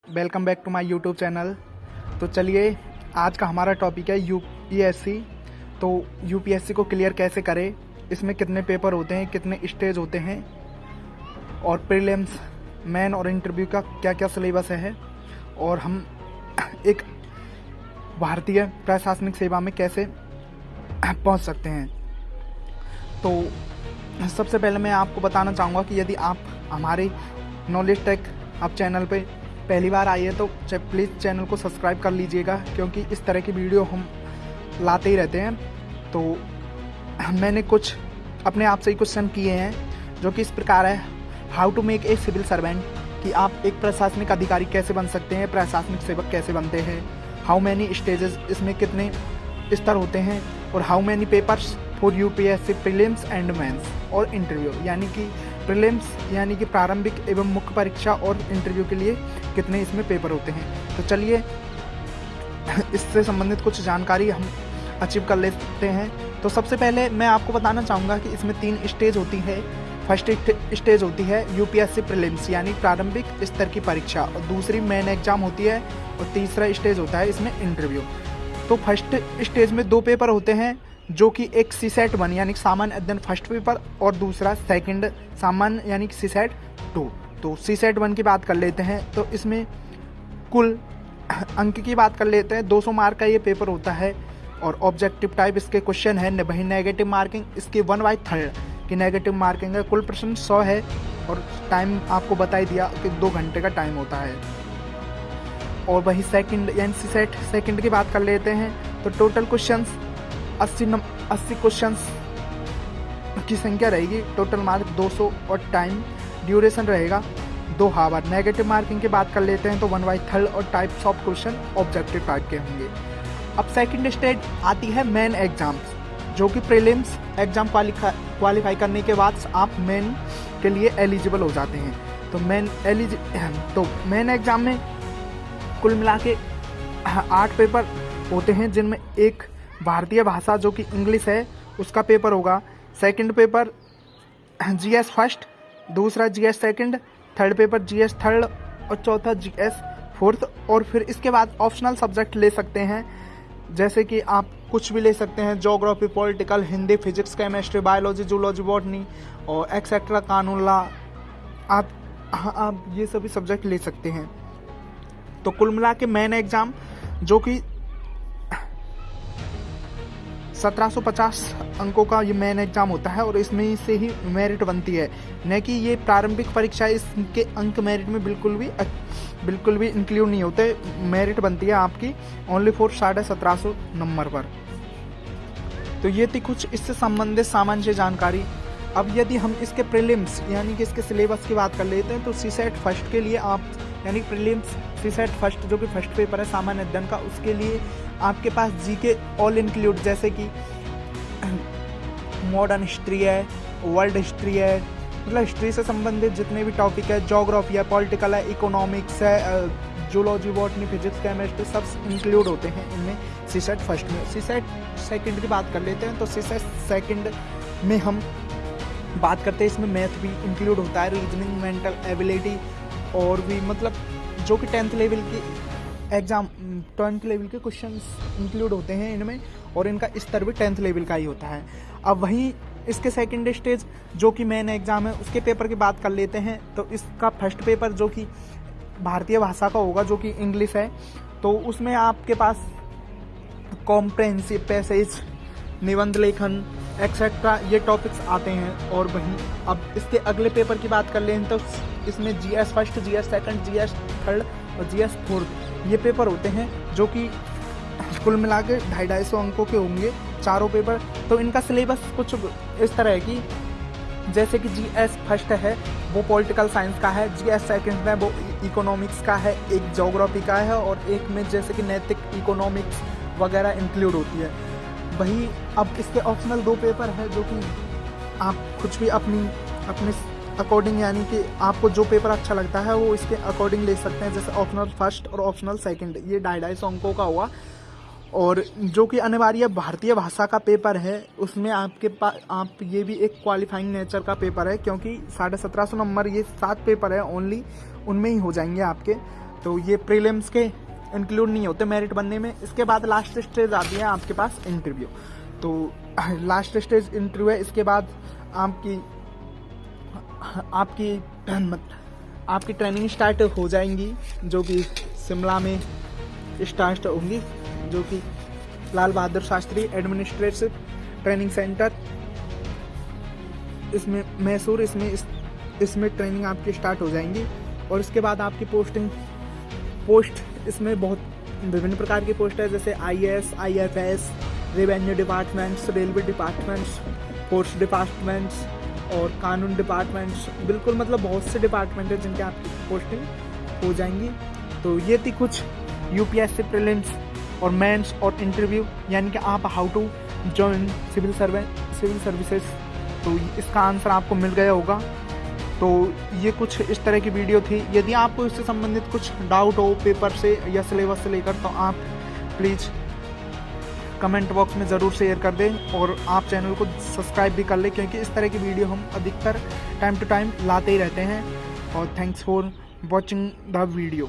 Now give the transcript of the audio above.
Welcome back to my YouTube channel. तो चलिए, आज का हमारा टॉपिक है यूपीएससी। तो यूपीएससी को क्लियर कैसे करें, इसमें कितने पेपर होते हैं, कितने स्टेज होते हैं, और प्रीलिम्स, मेन और इंटरव्यू का क्या क्या सिलेबस है, और हम एक भारतीय प्रशासनिक सेवा में कैसे पहुंच सकते हैं। तो सबसे पहले मैं आपको बताना चाहूँगा कि यदि आप हमारे नॉलेज टेक आप चैनल पे पहली बार आइए तो प्लीज़ चैनल को सब्सक्राइब कर लीजिएगा, क्योंकि इस तरह की वीडियो हम लाते ही रहते हैं। तो मैंने कुछ अपने आप से ही क्वेश्चन किए हैं, जो कि इस प्रकार है: how to make a civil servant, कि आप एक प्रशासनिक अधिकारी कैसे बन सकते हैं, प्रशासनिक सेवक कैसे बनते हैं। हाउ मैनी स्टेजेस, इसमें कितने स्तर होते हैं, और how many papers for UPSC prelims and mains और इंटरव्यू, यानी कि प्रीलिम्स यानी कि प्रारंभिक एवं मुख्य परीक्षा, और इंटरव्यू के लिए कितने इसमें पेपर होते हैं। तो चलिए, इससे संबंधित कुछ जानकारी हम अचीव कर लेते हैं। तो सबसे पहले मैं आपको बताना चाहूँगा कि इसमें 3 स्टेज होती है। फर्स्ट स्टेज होती है यूपीएससी प्रीलिम्स यानी प्रारंभिक स्तर की परीक्षा, और दूसरी मेन एग्जाम होती है, और तीसरा स्टेज होता है इसमें इंटरव्यू। तो फर्स्ट स्टेज में 2 पेपर होते हैं, जो कि एक सीसेट 1 यानी सामान्य अध्ययन फर्स्ट पेपर, और दूसरा सेकंड सामान्य यानी कि सीसेट 2। तो सीसेट 1 की बात कर लेते हैं। तो इसमें कुल अंक की बात कर लेते हैं। 200 मार्क का ये पेपर होता है, और ऑब्जेक्टिव टाइप इसके क्वेश्चन है। वही नेगेटिव मार्किंग इसकी 1/3 की नेगेटिव मार्किंग है। कुल प्रश्न 100 है, और टाइम आपको बता ही दिया कि 2 घंटे का टाइम होता है। और वही सेकंड यानी सीसेट सेकंड की बात कर लेते हैं। तो टोटल क्वेश्चंस 80 क्वेश्चंस की संख्या रहेगी, टोटल मार्क 200, और टाइम ड्यूरेशन रहेगा 2 आवर। नेगेटिव मार्किंग की बात कर लेते हैं तो 1/3, और types of question objective type के होंगे। अब सेकंड स्टेज आती है मेन एग्जाम्स, जो कि प्रीलिम्स एग्जाम क्वालिफाई करने के बाद आप मेन के लिए एलिजिबल हो जाते हैं। तो मेन एग्जाम में कुल मिला के 8 पेपर होते हैं, जिनमें एक भारतीय भाषा जो कि इंग्लिश है उसका पेपर होगा। सेकंड पेपर जीएस फर्स्ट, दूसरा GS second, third paper GS third, और चौथा जीएस फोर्थ। और फिर इसके बाद ऑप्शनल सब्जेक्ट ले सकते हैं, जैसे कि आप कुछ भी ले सकते हैं: geography, political, Hindi, physics, chemistry, biology, zoology, botany और एक्सेट्रा, कानून, लॉ। आप ये सभी सब्जेक्ट ले सकते हैं। तो कुल मिला के मेन एग्जाम, जो कि 1750 अंकों का ये मेन एग्जाम होता है, और इसमें से ही मेरिट बनती है, न कि ये प्रारंभिक परीक्षा। इसके अंक मेरिट में बिल्कुल भी इंक्लूड नहीं होते। मेरिट बनती है आपकी ओनली फॉर 1750 नंबर पर। तो ये थी कुछ इससे संबंधित सामान्य जानकारी। अब यदि हम इसके प्रीलिम्स यानी कि इसके सिलेबस की बात कर लेते हैं, तो सीसेट फर्स्ट के लिए आप यानी प्रीलिम्स सीसेट फर्स्ट, जो कि फर्स्ट पेपर है सामान्य अध्ययन का, उसके लिए आपके पास जीके ऑल इंक्लूड, जैसे कि मॉडर्न हिस्ट्री है, वर्ल्ड हिस्ट्री है, मतलब हिस्ट्री से संबंधित जितने भी टॉपिक है, ज्योग्राफी है, पॉलिटिकल है, इकोनॉमिक्स है, जूलॉजी, बॉटनी, फिजिक्स, केमिस्ट्री, सब इंक्लूड होते हैं इनमें सीसेट फर्स्ट में। सीसेट सेकंड की बात कर लेते हैं। तो सीसेट सेकंड में हम बात करते हैं, इसमें मैथ भी इंक्लूड होता है, रीजनिंग, मेंटल एबिलिटी, और भी मतलब जो कि 10th लेवल की एग्जाम 10th लेवल के क्वेश्चंस इंक्लूड होते हैं इनमें, और इनका स्तर भी 10th लेवल का ही होता है। अब वहीं इसके सेकंड स्टेज जो कि मेन एग्जाम है, उसके पेपर की बात कर लेते हैं। तो इसका फर्स्ट पेपर जो कि भारतीय भाषा का होगा, जो कि इंग्लिश है, तो उसमें आपके पास कॉम्प्रहेंसिव पैसेज, निबंध लेखन, एक्सेट्रा ये टॉपिक्स आते हैं। और वहीं अब इसके अगले पेपर की बात कर लें तो इसमें GS first, GS second, GS third और जीएस फोर्थ ये पेपर होते हैं, जो कि कुल मिला के 250 अंकों के होंगे चारों पेपर। तो इनका सिलेबस कुछ इस तरह है कि जैसे कि जीएस फर्स्ट है वो पॉलिटिकल साइंस का है, जीएस सेकंड है वो इकोनॉमिक्स का है, एक ज्योग्राफी का है, और एक में जैसे कि नैतिक इकोनॉमिक्स वगैरह इंक्लूड होती है। वही अब इसके ऑप्शनल 2 पेपर है, जो कि आप कुछ भी अपने अकॉर्डिंग, यानी कि आपको जो पेपर अच्छा लगता है वो इसके अकॉर्डिंग ले सकते हैं, जैसे ऑप्शनल फर्स्ट और ऑप्शनल सेकंड। ये 250 अंकों का हुआ, और जो कि अनिवार्य भारतीय भाषा का पेपर है, उसमें आपके पास आप ये भी एक क्वालिफाइंग नेचर का पेपर है, क्योंकि 1750 नंबर ये 7 पेपर है ओनली, उनमें ही हो जाएंगे आपके। तो ये प्रीलिम्स के इंक्लूड नहीं होते मेरिट बनने में। इसके बाद लास्ट स्टेज आती है आपके पास इंटरव्यू। तो लास्ट स्टेज इंटरव्यू है। इसके बाद आपकी ट्रेनिंग स्टार्ट हो जाएंगी, जो कि शिमला में स्टार्ट होंगी, जो कि Lal Bahadur Shastri administrative training centre इसमें मैसूर, इसमें ट्रेनिंग आपकी स्टार्ट हो जाएंगी। और इसके बाद आपकी पोस्ट इसमें बहुत विभिन्न प्रकार की पोस्ट है, जैसे IAS, IFS, revenue departments, railway departments, force departments और कानून डिपार्टमेंट्स। बिल्कुल मतलब बहुत से डिपार्टमेंट है जिनके आपकी पोस्टिंग हो जाएंगी। तो ये थी कुछ UPSC प्रीलिम्स और मेंस और इंटरव्यू, यानी कि आप how to join civil services. तो इसका आंसर आपको मिल गया होगा। तो ये कुछ इस तरह की वीडियो थी। यदि आपको इससे संबंधित कुछ डाउट हो पेपर से या सिलेबस से लेकर, तो आप प्लीज़ कमेंट बॉक्स में ज़रूर शेयर कर दें और आप चैनल को सब्सक्राइब भी कर लें, क्योंकि इस तरह की वीडियो हम अधिकतर टाइम टू टाइम लाते ही रहते हैं। और thanks for watching the video.